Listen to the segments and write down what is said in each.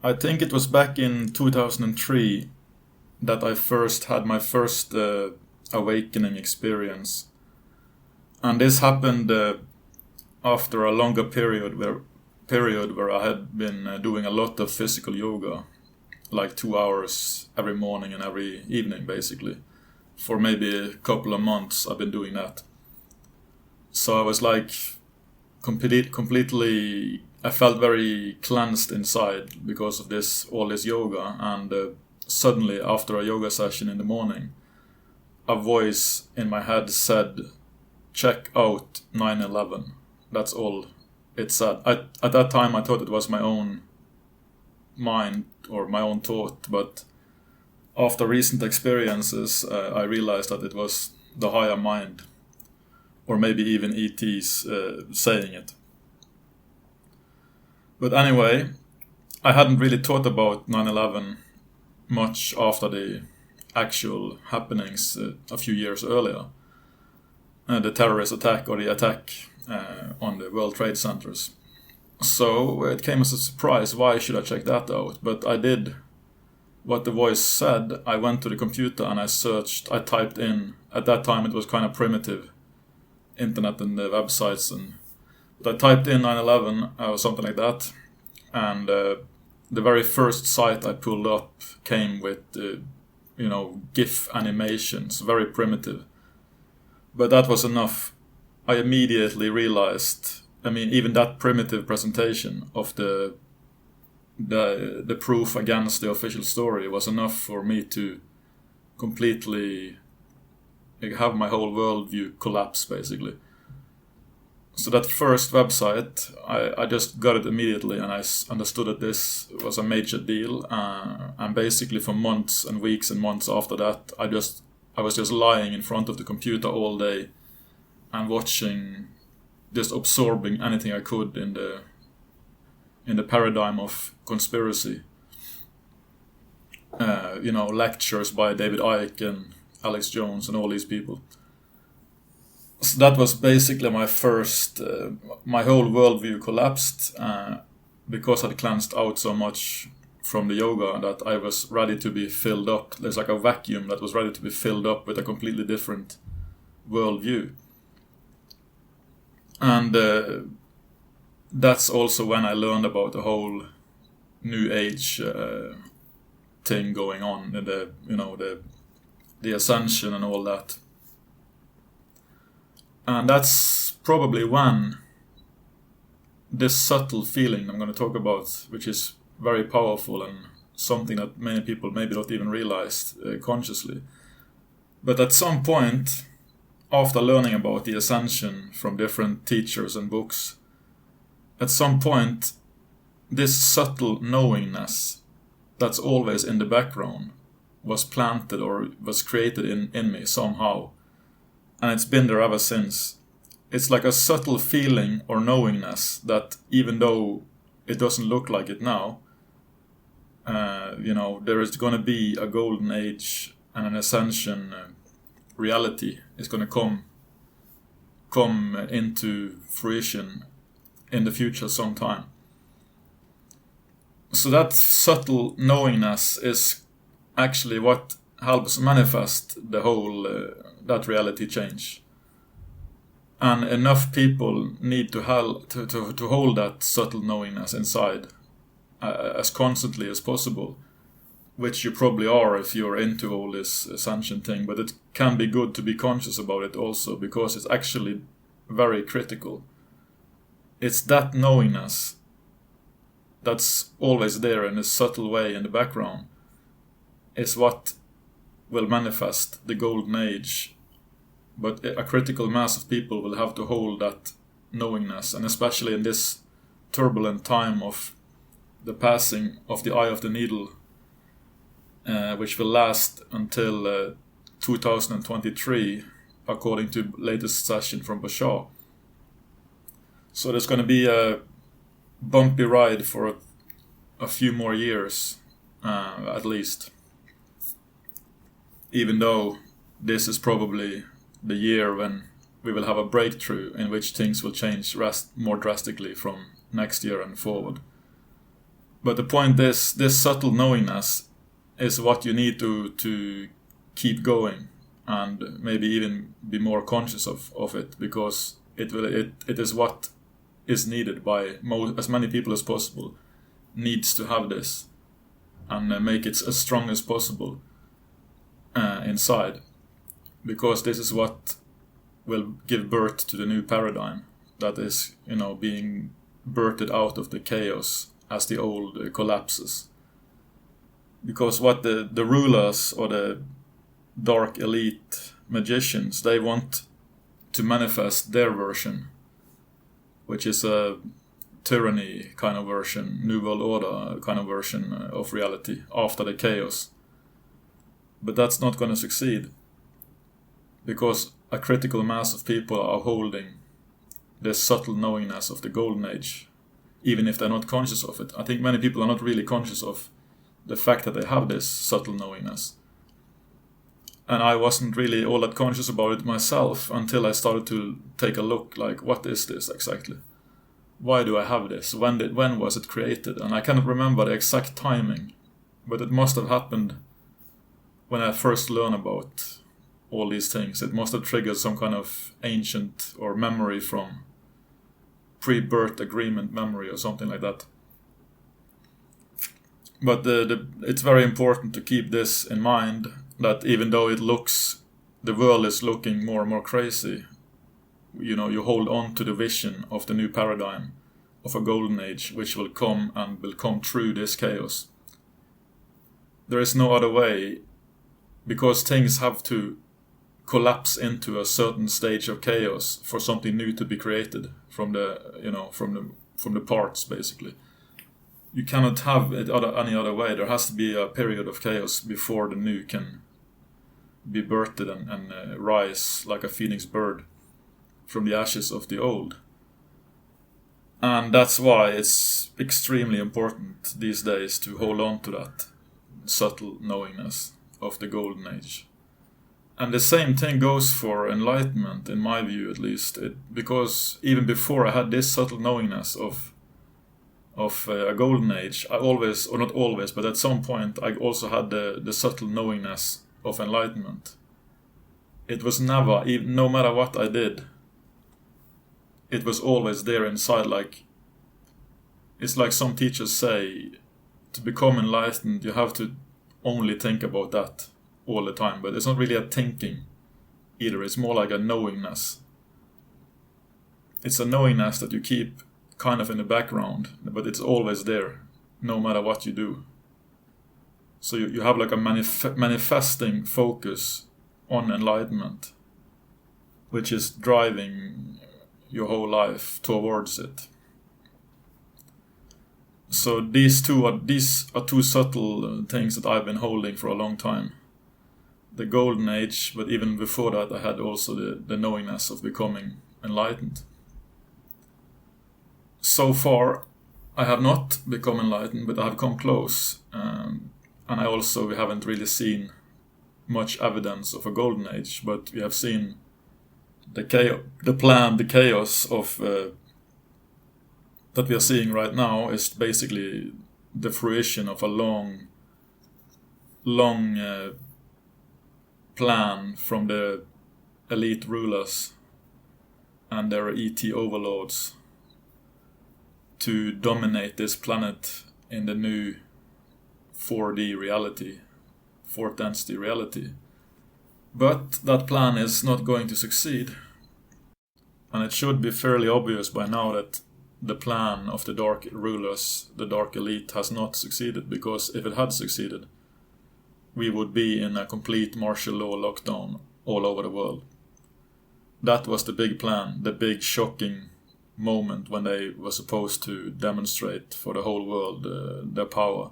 I think it was back in 2003 that I first had my first awakening experience. And this happened after a longer period where I had been doing a lot of physical yoga, like 2 hours every morning and every evening, basically. For maybe a couple of months, I've been doing that. So I was like completely. I felt very cleansed inside because of all this yoga, and suddenly, after a yoga session in the morning, a voice in my head said, "Check out 9/11." That's all it said. At that time, I thought it was my own mind or my own thought, but after recent experiences, I realized that it was the higher mind, or maybe even ETs saying it. But anyway, I hadn't really thought about 9/11 much after the actual happenings a few years earlier. The terrorist attack, or the attack on the World Trade Centers. So it came as a surprise. Why should I check that out? But I did what the voice said. I went to the computer and I searched. I typed in. At that time it was kind of primitive internet and the websites, but I typed in 9/11 or something like that, and the very first site I pulled up came with GIF animations, very primitive. But that was enough. I immediately realized. I mean, even that primitive presentation of the proof against the official story was enough for me to completely have my whole worldview collapse, basically. So that first website, I just got it immediately, and I understood that this was a major deal. And basically, for months and weeks and months after that, I was just lying in front of the computer all day and watching, just absorbing anything I could in the paradigm of conspiracy. Lectures by David Icke and Alex Jones and all these people. So that was basically my first. My whole worldview collapsed because I'd cleansed out so much from the yoga that I was ready to be filled up. There's like a vacuum that was ready to be filled up with a completely different worldview. And that's also when I learned about the whole New Age thing going on, and the ascension and all that. And that's probably when this subtle feeling I'm going to talk about, which is very powerful and something that many people maybe not even realized consciously. But at some point, after learning about the ascension from different teachers and books, at some point, this subtle knowingness that's always in the background was planted or was created in me somehow. And it's been there ever since. It's like a subtle feeling or knowingness that even though it doesn't look like it now, there is going to be a golden age and an ascension reality is going to come into fruition in the future sometime. So that subtle knowingness is actually what helps manifest the whole that reality change. And enough people need to hold that subtle knowingness inside as constantly as possible, which you probably are if you're into all this ascension thing. But it can be good to be conscious about it also, because it's actually very critical. It's that knowingness that's always there in a subtle way in the background is what will manifest the golden age. But a critical mass of people will have to hold that knowingness, and especially in this turbulent time of the passing of the eye of the needle, which will last until 2023, according to latest session from Bashar. So there's going to be a bumpy ride for a few more years, at least. Even though this is probably the year when we will have a breakthrough in which things will change more drastically from next year and forward. But the point is, this subtle knowingness is what you need to keep going, and maybe even be more conscious of it, because it is what is needed by as many people as possible needs to have this, and make it as strong as possible inside, because this is what will give birth to the new paradigm that is, being birthed out of the chaos as the old collapses. Because what the rulers or the dark elite magicians, they want to manifest their version, which is a tyranny kind of version, New World Order kind of version of reality after the chaos. But that's not going to succeed, because a critical mass of people are holding this subtle knowingness of the golden age, even if they're not conscious of it. I think many people are not really conscious of the fact that they have this subtle knowingness. And I wasn't really all that conscious about it myself until I started to take a look, like, what is this exactly? Why do I have this? When was it created? And I cannot remember the exact timing, but it must have happened when I first learned about all these things. It must have triggered some kind of ancient or memory from pre-birth agreement memory or something like that. But it's very important to keep this in mind, that even though the world is looking more and more crazy, you hold on to the vision of the new paradigm of a golden age, which will come through this chaos. There is no other way, because things have to collapse into a certain stage of chaos for something new to be created from the parts, basically. You cannot have it any other way. There has to be a period of chaos before the new can be birthed and rise like a phoenix bird from the ashes of the old. And that's why it's extremely important these days to hold on to that subtle knowingness of the golden age. And the same thing goes for enlightenment, in my view at least, because even before I had this subtle knowingness of a golden age, I always, or not always, but at some point I also had the subtle knowingness of enlightenment. It was never, even, no matter what I did, it was always there inside. Like, it's like some teachers say, to become enlightened you have to only think about that all the time, but it's not really a thinking either, it's more like a knowingness. It's a knowingness that you keep kind of in the background, but it's always there, no matter what you do. So you have like a manifesting focus on enlightenment, which is driving your whole life towards it. So these are two subtle things that I've been holding for a long time. The golden age, but even before that I had also the knowingness of becoming enlightened. So far, I have not become enlightened, but I have come close. And we haven't really seen much evidence of a golden age, but we have seen the chaos of that we are seeing right now is basically the fruition of a long plan from the elite rulers and their ET overlords to dominate this planet in the new 4D reality, fourth density reality. But that plan is not going to succeed. And it should be fairly obvious by now that the plan of the dark rulers, the dark elite, has not succeeded, because if it had succeeded, we would be in a complete martial law lockdown all over the world. That was the big plan, the big shocking moment when they were supposed to demonstrate for the whole world their power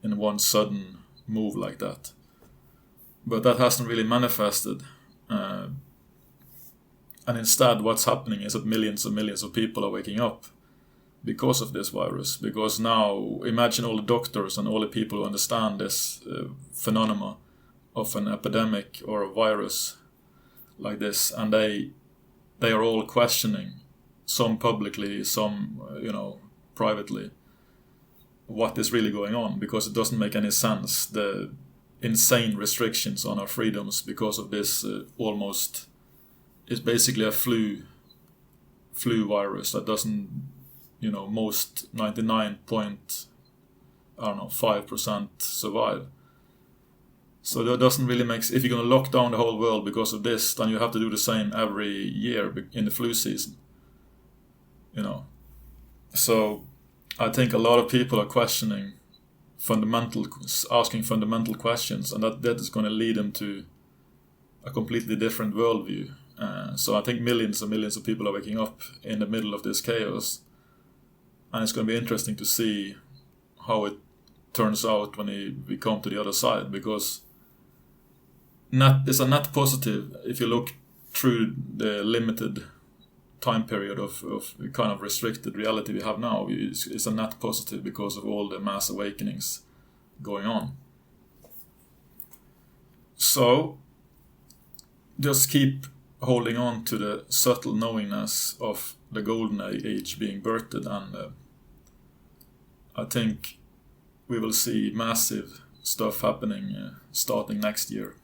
in one sudden move like that. But that hasn't really manifested. And instead what's happening is that millions and millions of people are waking up because of this virus. Because now, imagine all the doctors and all the people who understand this phenomena of an epidemic or a virus like this, and they are all questioning, some publicly, some privately, what is really going on, because it doesn't make any sense. The insane restrictions on our freedoms because of this almost is basically a flu virus that doesn't, most 99.5% survive. So that doesn't really make. If you're going to lock down the whole world because of this, then you have to do the same every year in the flu season. So I think a lot of people are asking fundamental questions, and that is going to lead them to a completely different worldview. So I think millions and millions of people are waking up in the middle of this chaos, and it's going to be interesting to see how it turns out when we come to the other side, because it's a net positive if you look through the limited time period of kind of restricted reality we have now. It's a net positive because of all the mass awakenings going on. So just keep holding on to the subtle knowingness of the golden age being birthed, and I think we will see massive stuff happening starting next year.